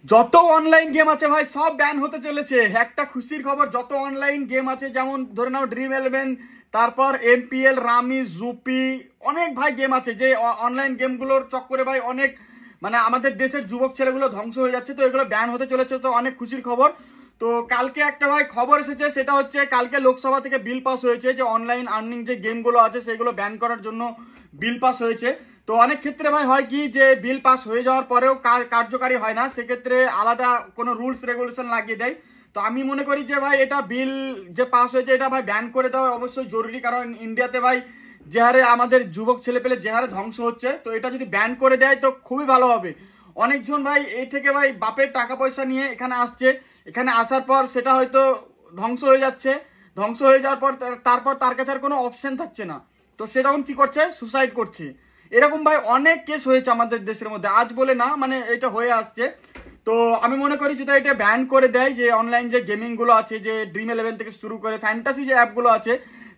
যত online game আছে ভাই সব ব্যান হতে চলেছে। একটা খুশির খবর, যত অনলাইন গেম আছে যেমন ধরে নাও ড্রিম 11, তারপর এমপিএল, রামি, জুপি, অনেক ভাই গেম আছে যে অনলাইন গেমগুলোর চক্করে ভাই অনেক মানে আমাদের দেশের যুবক ছেলেগুলো ধ্বংস হয়ে যাচ্ছে। তো এগুলো ব্যান হতে চলেছে, তো অনেক খুশির খবর। তো কালকে একটা ভাই খবর এসেছে, সেটা হচ্ছে কালকে লোকসভা থেকে বিল পাস হয়েছে যে অনলাইন আর্নিং যে গেমগুলো আছে সেগুলো ব্যান করার জন্য বিল পাস হয়েছে। তো অনেক ক্ষেত্রে ভাই হয় কি যে বিল পাস হয়ে যাওয়ার পরেও কার্যকারী হয় না, সেক্ষেত্রে আলাদা কোনো রুলস রেগুলেশন লাগিয়ে দেয়। তো আমি মনে করি যে ভাই এটা বিল যে পাস হয়েছে এটা ভাই ব্যান করে দেওয়া অবশ্যই জরুরি, কারণ ইন্ডিয়াতে ভাই যে হারে আমাদের যুবক ছেলেপেলে যে হারে ধ্বংস হচ্ছে, তো এটা যদি ব্যান করে দেয় তো খুবই ভালো হবে। অনেকজন ভাই এই থেকে ভাই বাপের টাকা পয়সা নিয়ে এখানে আসছে, এখানে আসার পর সেটা হয়তো ধ্বংস হয়ে যাচ্ছে, ধ্বংস হয়ে যাওয়ার পর তারপর তার কাছে আর কোনো অপশন থাকছে না, তো সে তখন কি করছে, সুসাইড করছে। এরকম ভাই অনেক কেস হয়েছে আমাদের দেশের মধ্যে, আজ বলে না, মানে এটা হয়ে আসছে। তো আমি মনে করি যদি এটা ব্যান করে দেয়, যে অনলাইন যে গেমিং গুলো আছে, যে ড্রিম 11 থেকে শুরু করে ফ্যান্টাসি যে অ্যাপগুলো আছে,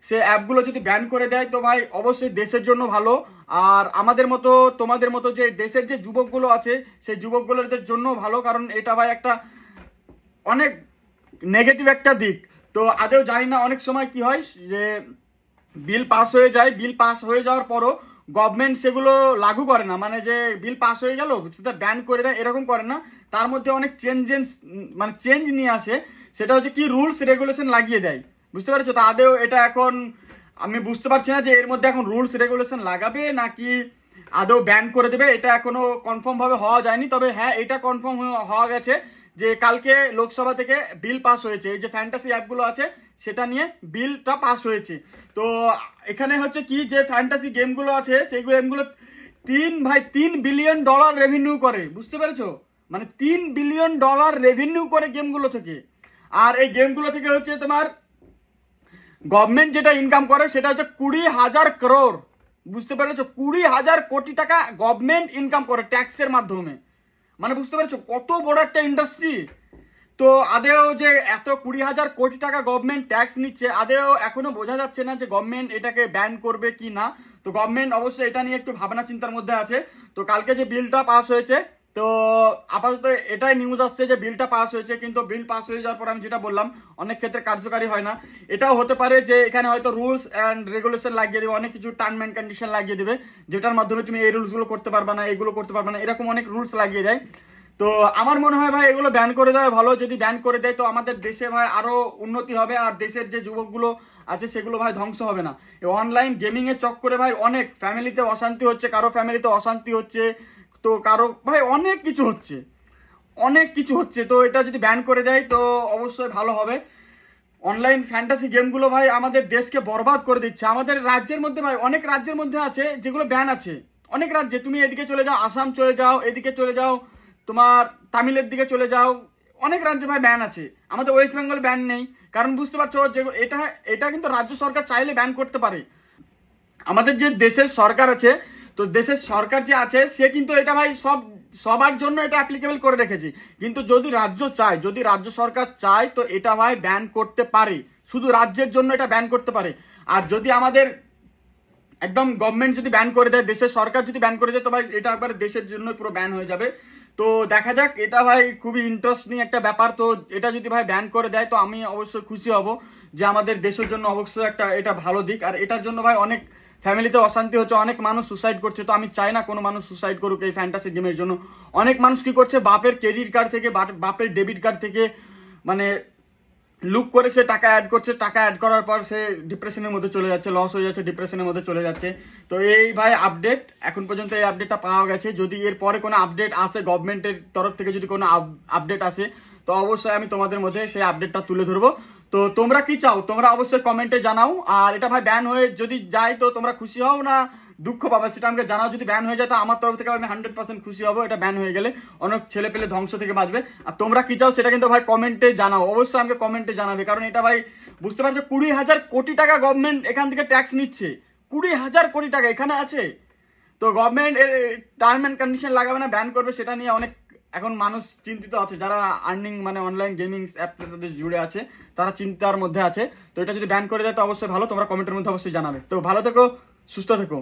সে অ্যাপগুলো যদি ব্যান করে দেয় তো ভাই অবশ্যই দেশের জন্য ভালো। আর আমাদের মতো তোমাদের মতো যে দেশের যে যুবকগুলো আছে সেই যুবকগুলোদের জন্য ভালো, কারণ এটা ভাই একটা অনেক নেগেটিভ একটা দিক। তো আদেও জানি না অনেক সময় কি হয় যে বিল পাস হয়ে যায়, বিল পাস হয়ে যাওয়ার পরও গভর্নমেন্ট সেগুলো লাগু করে না, মানে যে বিল পাস হয়ে গেল সেটা ব্যান করে দেয় এরকম করে না, তার মধ্যে অনেক মানে চেঞ্জ নিয়ে আসে। সেটা হচ্ছে কি রুলস রেগুলেশন লাগিয়ে দেয়, বুঝতে পারছো? তো আদেও এটা এখন আমি বুঝতে পারছি না যে এর মধ্যে এখন রুলস রেগুলেশন লাগাবে নাকি আদৌ ব্যান করে দেবে, এটা এখনো কনফার্ম ভাবে হওয়া যায়নি। তবে হ্যাঁ, এটা কনফার্ম হওয়া গেছে যে কালকে লোকসভা থেকে বিল পাস হয়েছে, এই যে ফ্যান্টাসি অ্যাপগুলো আছে সেটা নিয়ে বিলটা পাস হয়েছে। তো এখানে হচ্ছে কি যে ফ্যান্টাসি গেমগুলো আছে সেই গেমগুলো 3 বিলিয়ন ডলার রেভিনিউ করে, বুঝতে পেরেছো? মানে $3 বিলিয়ন রেভিনিউ করে গেমগুলো থেকে। আর এই গেমগুলো থেকে হচ্ছে তোমার গভর্নমেন্ট যেটা ইনকাম করে সেটা হচ্ছে 20,000 crore, বুঝতে পেরেছো? 20,000 কোটি টাকা গভর্নমেন্ট ইনকাম করে ট্যাক্সের মাধ্যমে, মানে বুঝতে পেরেছো কত বড় একটা ইন্ডাস্ট্রি। তো আদেও যে এত 20,000 কোটি টাকা গভর্নমেন্ট ট্যাক্স নিচ্ছে, আদেও এখনো বোঝা যাচ্ছে না যে গভর্নমেন্ট এটাকে ব্যান করবে কি না। তো গভর্নমেন্ট অবশ্যই এটা নিয়ে একটু ভাবনা চিন্তার মধ্যে আছে। তো কালকে যে বিলটা পাস হয়েছে, তো আপাতত এটাই নিউজ আসছে যে বিলটা পাস হয়েছে, কিন্তু বিল পাস হয়ে যাওয়ার পর আমি যেটা বললাম অনেক ক্ষেত্রে কার্যকারী হয় না। এটাও হতে পারে যে এখানে হয়তো রুলস অ্যান্ড রেগুলেশন লাগিয়ে দেবে, অনেক কিছু টার্ম অ্যান্ড কন্ডিশন লাগিয়ে দেবে, যেটার মাধ্যমে তুমি এই রুলসগুলো করতে পারবে না, এগুলো করতে পারবে না, এরকম অনেক রুলস লাগিয়ে দেয়। তো আমার মনে হয় ভাই এগুলো ব্যান করে দেওয়া ভালো। যদি ব্যান করে দেয় তো আমাদের দেশে ভাই আরো উন্নতি হবে, আর দেশের যে যুবকগুলো আছে সেগুলো ভাই ধ্বংস হবে না। এই অনলাইন গেমিং এর চক্করে ভাই অনেক ফ্যামিলিতে অশান্তি হচ্ছে, কারো ফ্যামিলিতে অশান্তি হচ্ছে, তো কারো ভাই অনেক কিছু হচ্ছে, অনেক কিছু হচ্ছে। তো এটা যদি ব্যান করে দেয় তো অবশ্যই ভালো হবে। অনলাইন ফ্যান্টাসি গেমগুলো ভাই আমাদের দেশকে বরবাদ করে দিচ্ছে। আমাদের রাজ্যের মধ্যে ভাই অনেক রাজ্যের মধ্যে আছে যেগুলো ব্যান আছে, অনেক রাজ্যে। তুমি এদিকে চলে যাও, আসাম চলে যাও, এদিকে চলে যাও, তোমার তামিলের দিকে চলে যাও, অনেক রাজ্যে ভাই ব্যান আছে। আমাদের ওয়েস্ট বেঙ্গল ব্যান নেই, কারণ বুঝতে পারছো যে এটা এটা কিন্তু রাজ্য সরকার চাইলে ব্যান করতে পারে। আমাদের যে দেশের সরকার আছে, তো দেশের সরকার যে আছে সে কিন্তু এটা ভাই সবার জন্য এটা অ্যাপ্লিকেবল করে রেখেছে। কিন্তু যদি রাজ্য চায়, যদি রাজ্য সরকার চায় তো এটা ভাই ব্যান করতে পারে, শুধু রাজ্যের জন্য এটা ব্যান করতে পারে। আর যদি আমাদের একদম গভর্নমেন্ট যদি ব্যান করে দেয়, দেশের সরকার যদি ব্যান করে দেয়, তো ভাই এটা একবার দেশের জন্য পুরো ব্যান হয়ে যাবে। তো দেখা যাক, এটা ভাই খুবই ইন্টারেস্টিং একটা ব্যাপার। তো এটা যদি ভাই ব্যান করে দেয় তো আমি অবশ্যই খুশি হব, যে আমাদের দেশের জন্য অবশ্যই একটা এটা ভালো দিক। আর এটার জন্য ভাই অনেক ফ্যামিলিতে অশান্তি হচ্ছে, অনেক মানুষ সুসাইড করছে। তো আমি চাই না কোনো মানুষ সুসাইড করুক এই ফ্যান্টাসি গেমের জন্য। অনেক মানুষ কি করছে, বাপের ক্রেডিট কার্ড থেকে, বাপের ডেবিট কার্ড থেকে মানে লুক করে সে টাকা অ্যাড করছে, টাকা অ্যাড করার পর সে ডিপ্রেশনের মধ্যে চলে যাচ্ছে, লস হয়ে যাচ্ছে, ডিপ্রেশনের মধ্যে চলে যাচ্ছে। তো এই ভাই আপডেট, এখন পর্যন্ত এই আপডেটটা পাওয়া গেছে। যদি এর পরে কোনো আপডেট আসে গভর্নমেন্টের তরফ থেকে, যদি কোনো আপডেট আসে তো অবশ্যই আমি তোমাদের মধ্যে সেই আপডেটটা তুলে ধরবো। তো তোমরা কি চাও তোমরা অবশ্যই কমেন্টে জানাও। আর এটা ভাই ব্যান হয়ে যদি যায় তো তোমরা খুশি হও না দুঃখ পাবে সেটা আমাকে জানাও। যদি ব্যান হয়ে যায় তো আমার তরফ থেকে আমি 100% খুশি হবো, এটা ব্যান হয়ে গেলে অনেক ছেলে পেলে ধ্বংস থেকে বাঁচবে। আর তোমরা কি চাও সেটা কিন্তু ভাই কমেন্টে জানাও, অবশ্যই আমাকে কমেন্টে জানাবে। কারণ এটা ভাই বুঝতে পারছো 20,000 কোটি টাকা গভর্নমেন্ট এখান থেকে ট্যাক্স নিচ্ছে, 20,000 কোটি টাকা এখানে আছে। তো গভর্নমেন্ট টার্ম অ্যান্ড কন্ডিশন লাগাবে না, ব্যান করবে, সেটা নিয়ে অনেক এখন মানুষ চিন্তিত আছে। যারা আর্নিং মানে অনলাইন গেমিং অ্যাপের সাথে জুড়ে আছে তারা চিন্তার মধ্যে আছে। তো এটা যদি ব্যান করে দেয় তো অবশ্যই ভালো, তোমরা কমেন্টের মধ্যে অবশ্যই জানাবে। তো ভালো থেকো, সুস্থ থেকো।